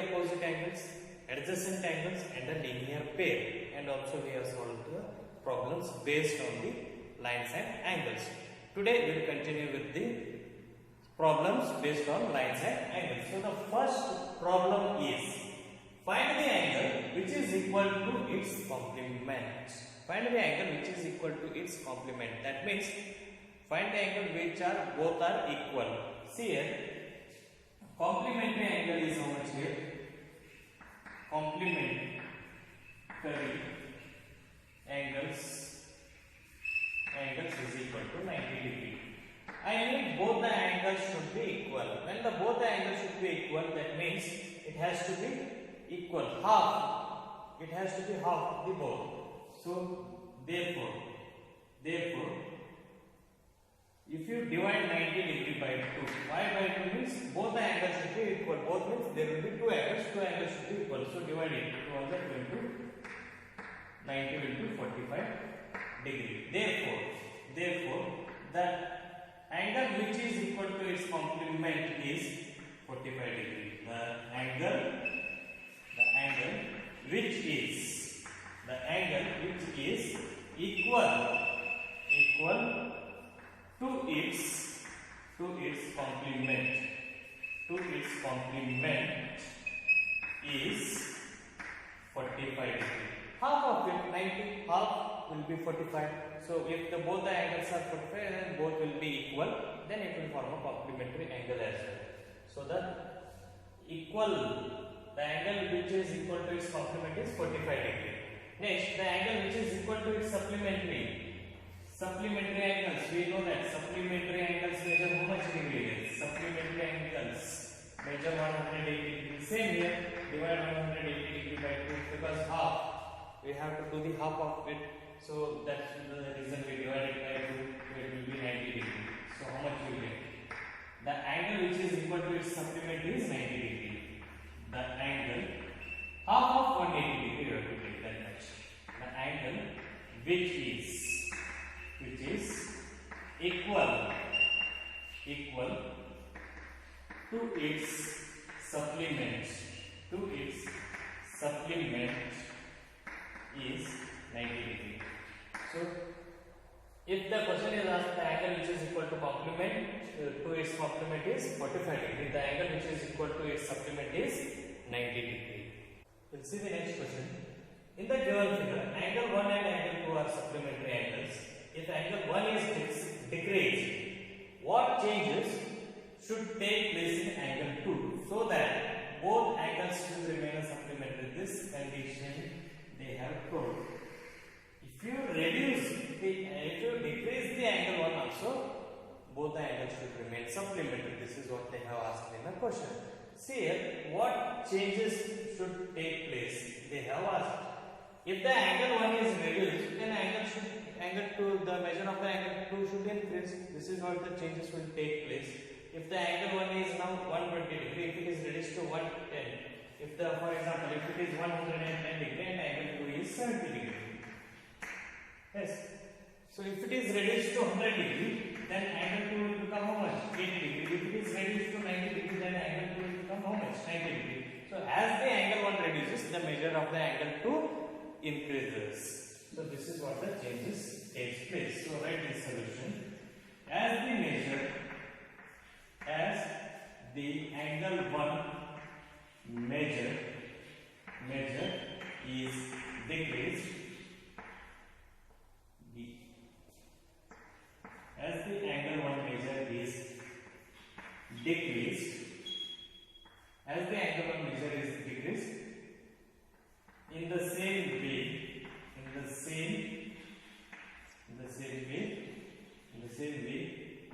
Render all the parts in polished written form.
opposite angles, adjacent angles and a linear pair, and also we have solved the problems based on the lines and angles. Today we will continue with the problems based on lines and angles. So the first problem is find the angle which is equal to its complement. Find the angle which is equal to its complement. That means find the angle which are both are equal. See here, complementary angle is how much here? Complementary angles is equal to 90 degree. I need both the angles should be equal. When the both the angles should be equal, that means it has to be equal, half. It has to be half the both. So therefore, if you divide 90 degree by 2, why by 2 means both the angles should be equal. Both means there will be two angles should be equal. So divide it. 2 on the 90 into 45 degree. Therefore, the angle which is equal to its complement is 45 degree. The angle which is equal to its complement is 45 degree. Half of it, 90, half will be 45. So if both the angles are 45 and both will be equal, then it will form a complementary angle as well. So the angle which is equal to its complement is 45 degree. Next, the angle which is equal to its supplementary angles. We know that supplementary angles measure how much degree? Supplementary angles measure 180 degree. Same here, divide 180 degree by 2 because half. We have to do the half of it. So that's the reason we divide it by 2. It will be 90 degree. So how much you get? The angle which is equal to its supplementary is 90 degree. The angle half of 180 degree you have to take that much. The angle which is equal to its supplement is 90 degree. So if the question is asked, the angle which is equal to complement to its complement is 45 degree. The angle which is equal to its supplement is 90 degree. We'll see the next question. In the given figure, angle 1 and angle 2 are supplementary angles. If angle 1 is decreased, what changes should take place in angle 2 so that both angles will remain supplementary? This condition they have told. If you decrease the angle 1 also, both the angles should remain supplementary. This is what they have asked in the question. See here, what changes should take place? They have asked. If the angle 1 is reduced, then angle 2, the measure of the angle 2 should increase. This is what the changes will take place. If the angle 1 is now 120 degree, if it is reduced to 110. For example, if it is 110 degree and angle 2 is 70 degree. Yes. So if it is reduced to 100 degree, then angle 2 will become how much? 80 degree. If it is reduced to 90 degree, then angle 2 will become how much? 90 degree. So as the angle 1 reduces, the measure of the angle 2 increases. So this is what the changes takes place. So write this solution. As the angle 1 measure is decreased, as the angle 1 measure is decreased, in the same way,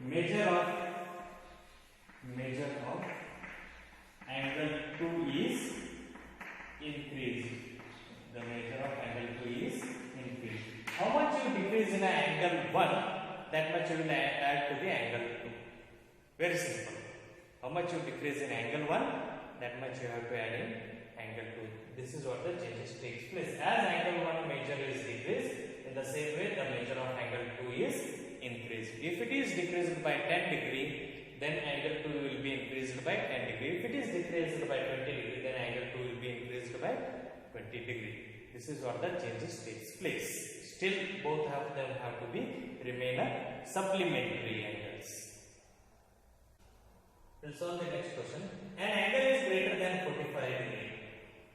measure of angle 2 is increased. The measure of angle 2 is increased. How much you decrease in angle 1, that much you will add to the angle 2. Very simple. How much you decrease in angle 1, that much you have to add in angle 2. This is what the changes takes place. As angle 1 measure is decreased, in the same way the measure of angle 2 is increased. If it is decreased by 10 degree, then angle 2 will be increased by 10 degree. If it is decreased by 20 degree, then angle This is what the changes takes place. Still, both of them have to be remain a supplementary angles. We'll solve the next question. An angle is greater than 45 degree.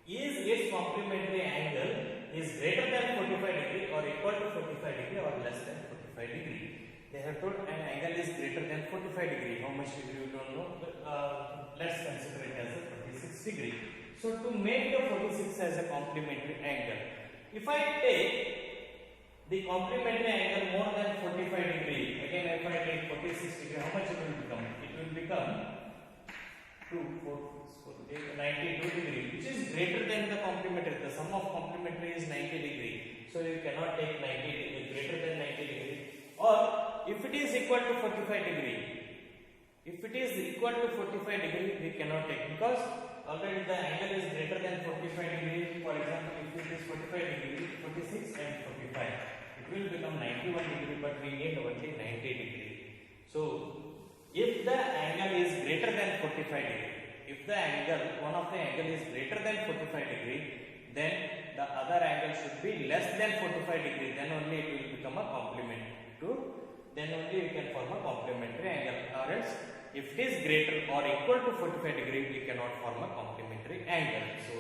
Is its complementary angle is greater than 45 degree or equal to 45 degree or less than 45 degree? They have told an angle is greater than 45 degree. How much degree we don't know, but let's consider it as a 46 degree. So to make the 46 as a complementary angle, if I take the complementary angle more than 45 degree, again if I take 46 degree, how much it will become? It will become 92 degree, which is greater than the complementary. The sum of complementary is 90 degree. So you cannot take 90 degree, greater than 90 degree. Or if it is equal to 45 degree, if it is equal to 45 degree, we cannot take, because already the angle is greater than 45 degree. For example, if it is 45 degree, 46 and 45, it will become 91 degree, but we need only 90 degree. So if the angle is greater than 45 degree, if the angle, one of the angle is greater than 45 degree, then the other angle should be less than 45 degree, then only it will become a complement to, then only you can form a complementary angle. Or else, if it is greater or equal to 45 degree, we cannot form a complementary angle. So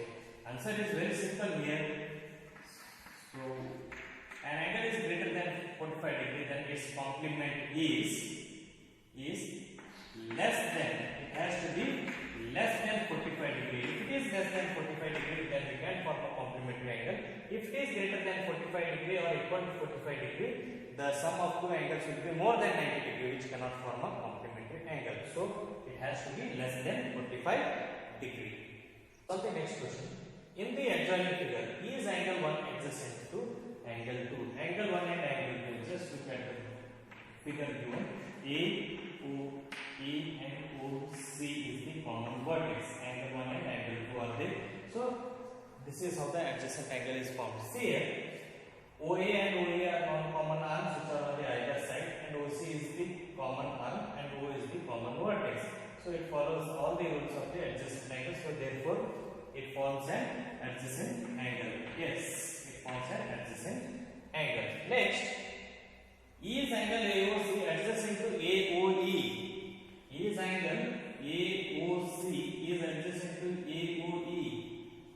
answer is very simple here. So an angle is greater than 45 degree, then its complement is less than, it has to be less than 45 degree. If it is less than 45 degree, then we can form a complementary angle. If it is greater than 45 degree or equal to 45 degree, the sum of two angles will be more than 90 degree, which cannot form a complementary angle. So it has to be less than 45 degree. So the next question. In the adjoining figure, is angle 1 adjacent to angle 2? Angle 1 and angle 2. Just look at the figure given. A, O, E and OC is the common vertex. Angle 1 and angle 2 are there. So this is how the adjacent angle is formed. See here, OA and OA are non-common arms which are on the either side, and OC is the common arm and O is the common vertex. So it follows all the rules of the adjacent angle. So therefore it forms an adjacent angle. Yes, it forms an adjacent angle. Next, is angle AOC adjacent to AOE? Is angle AOC is adjacent to AOE?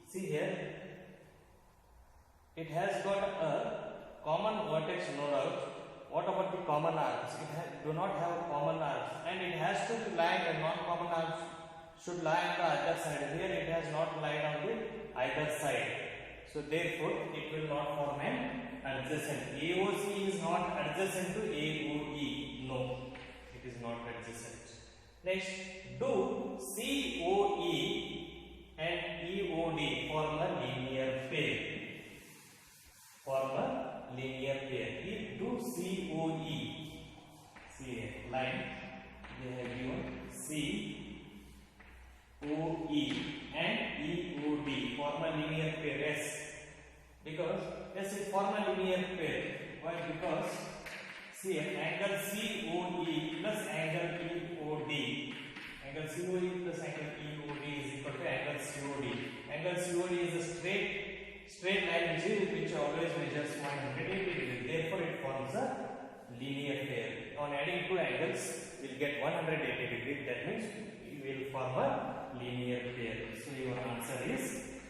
See here, it has got a common vertex, no doubt. What about the common arms? It do not have common arms, and it has to lie, the non-common arms should lie on the other side. Here it has not lied on the either side. So therefore it will not form an adjacent. AOC is not adjacent to AOE. No, it is not adjacent. Next, do COE and EOD form a linear pair. Form a linear pair. If do COE, see a line, they have given COE and EOD form a linear pair. Yes, because yes, it form a linear pair. Why? Because see angle COE plus angle EOD. Angle COE plus angle EOD is equal to angle COD. Angle COD is a straight line which always measures 180 degree. Therefore, it forms a linear pair. On adding two angles, we will get 180 degree. That means we will form a linear pair. So your answer is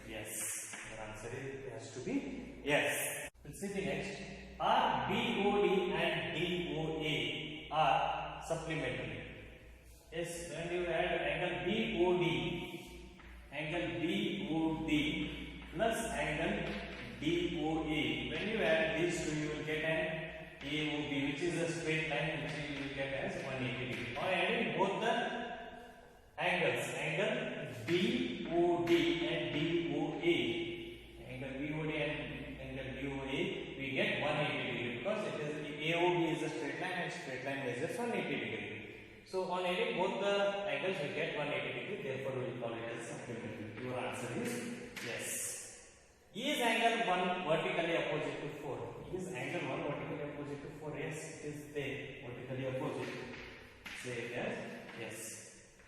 yes. Your answer has to be yes. We'll see the next. Are BOD and DOA are supplementary? Yes, when you add angle BOD plus angle DOA, when you add these two, you will get an AOB, which is a straight line which you will get as 180 degree. On adding both the angles, angle BOD and DOA, angle BOD and angle DOA, we get 180 degree because it is AOB is a straight line and straight line measures 180 degree. So on adding both the angles, we get 180 degree. Therefore, we will call it as supplementary. Your answer is yes. Is angle 1 vertically opposite to 4? Is angle 1 vertically opposite to 4? Yes, it is there, vertically opposite. Say it as yes.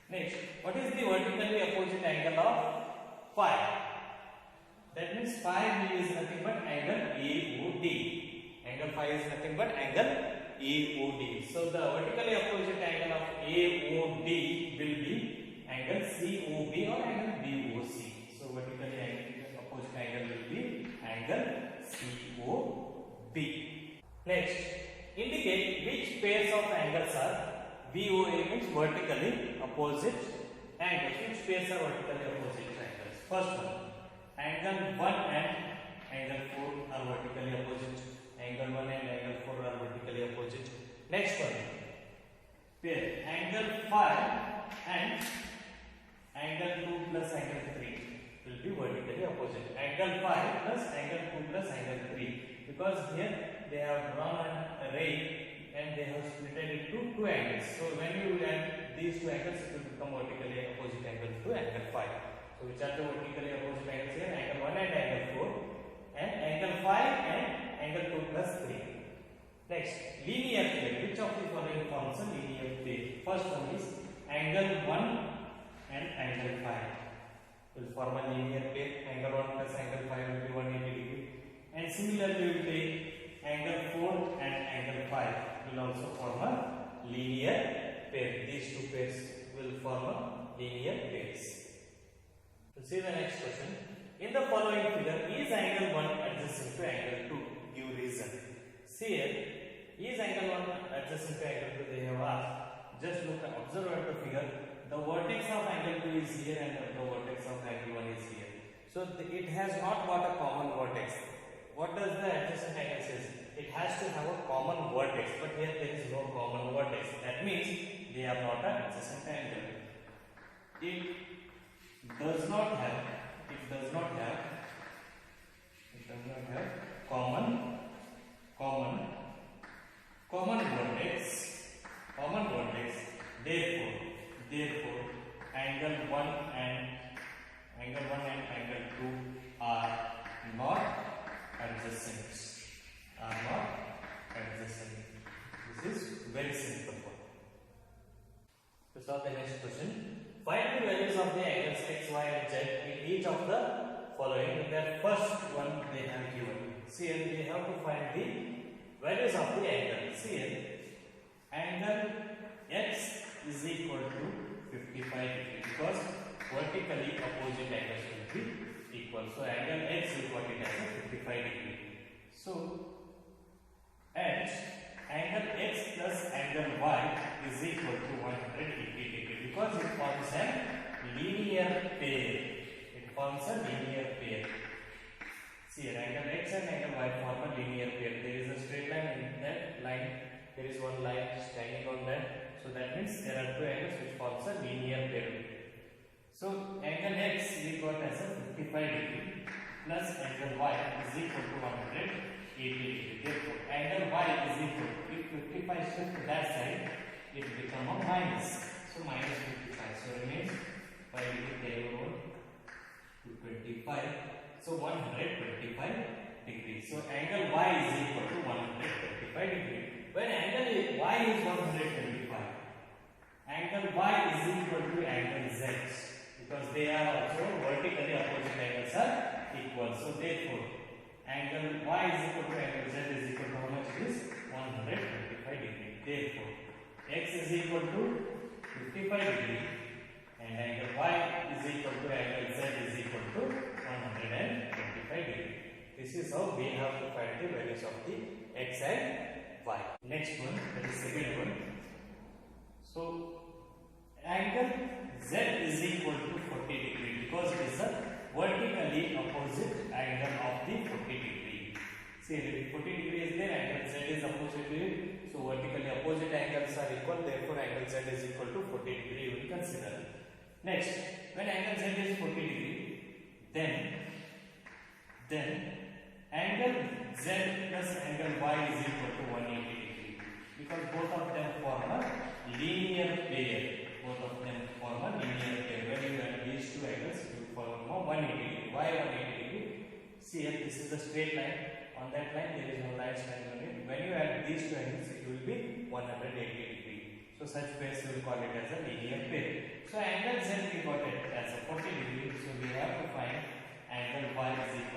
Next, what is the vertically opposite angle of 5? That means phi b is nothing but angle AOD. Angle phi is nothing but angle AOD. So the vertically opposite angle of AOD will be angle COB or angle BOC. So vertically opposite angle will be angle COB. Next, indicate which pairs of angles are VOA means vertically opposite angles. Which pairs are vertically opposite angles? First one, angle 1 and angle 4 are vertically opposite. Angle 1 and angle 4 are vertically opposite. Next one, pair angle 5 and angle 2 plus angle 3 will be vertically opposite. Angle 5 plus angle 2 plus angle 3, because here they have drawn a ray and they have split it into two angles. So when you add these two angles, it will become vertically opposite angle to angle 5. So which are the vertically opposite angles here? Angle 1 and angle 4, and angle 5 and angle 2 plus 3. Next, linear pair. Which of the following forms a linear pair? First one is angle 1 and angle 5 will form a linear pair. Angle 1 plus angle 5 will be 180 degree. And similarly, we will take angle 4 and angle 5 will also form a linear pair. These two pairs will form a linear pairs. Let's see the next question. In the following figure, is angle 1 adjacent to angle 2? Give reason. See here, is angle 1 adjacent to angle 2? They have asked. Just look and observe at the figure. The vertex of angle 2 is here and the vertex of angle 1 is here. So it has not got a common vertex. What does the adjacent angle says? It has to have a common vertex, but here there is no common vertex. That means they are not an adjacent angle. It does not have common vertex. Therefore, angle 1 and angle 2 are not adjacent. This is very simple one. To solve the next question, find the values of the angles x, y, and z in each of the following. In that first one they have given. See here, we have to find the values of the angle. See here, angle x is equal to 55 degree, because vertically opposite angles will be equal. So angle x will got it as a 55 degree. So and angle x plus angle y is equal to 180 degree, because it forms a linear pair. See here, angle x and angle y form a linear pair. There is a straight line in that line. There is one line standing on that. So that means there are two angles which forms a linear pair. So angle x we got as a 55 degree plus angle y is equal to 180 degree. Therefore, angle y is equal to, if 55 shift to that side, it will become a minus. So minus 55. So remains 5 degree carry over to 25. So 125 degree. So angle y is equal to 125 degree. When angle y is 125, angle y is equal to angle z, because they are also vertically opposite angles are equal. So therefore, angle y is equal to angle z is equal to how much it is? 125 degree. Therefore, x is equal to 55 degree and angle y is equal to angle z is equal to 125 degree. This is how we have to find the values of the x and y. Next one, that is second one. So angle z is equal to 40 degree, because it is a vertically opposite angle of the 40 degree. See, if 40 degree is there, angle z is opposite to it. So vertically opposite angles are equal. Therefore, angle z is equal to 40 degree. You will consider. Next, when angle z is 40 degree, then angle z plus angle y is equal to 180 degree, because both of them form a linear pair. When you add these two angles, you form a 180 degree. Why 180 degree? See here, this is a straight line. On that line, there is no line standing on it. When you add these two angles, it will be 180 degree. So such pairs we will call it as a linear pair. So angle z we got it as a 40 degree. So we have to find angle y is equal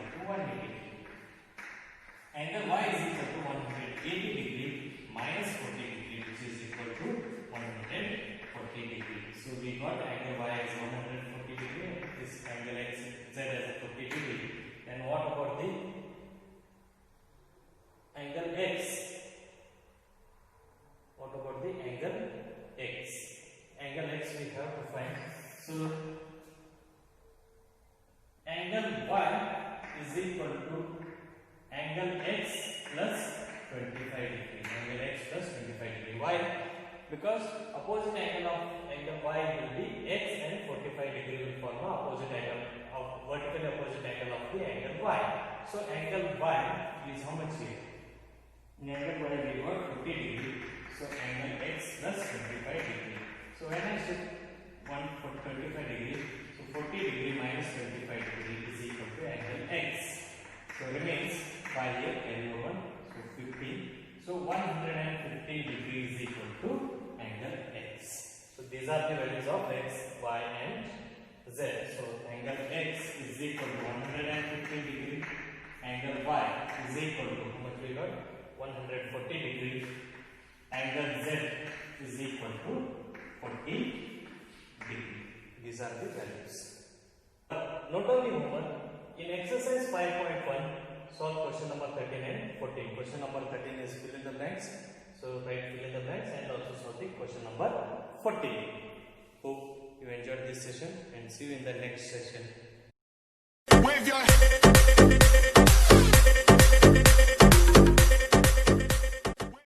angle y is equal to angle x plus 25 degree. Angle x plus 25 degree. Why? Because opposite angle of angle y will be x and 45 degree will form the opposite angle of vertically opposite angle of the angle y. So angle y is how much here? In angle y we got 50 degree. So angle x plus 25 degree. So when I shift 1 for 25 degree, so 40 degree minus 25 degree is equal to angle x. So remains 5 here, carry over, so 15. So 115 degree is equal to angle x. So these are the values of x, y and z. So angle x is equal to 115 degree. Angle y is equal to how much we got? 140 degree. Angle z is equal to 40 degree. These are the values. Not only homework, in exercise 5.1, solve question number 13 and 14. Question number 13 is fill in the blanks. So write fill in the blanks and also solve the question number 14. Hope you enjoyed this session and see you in the next session.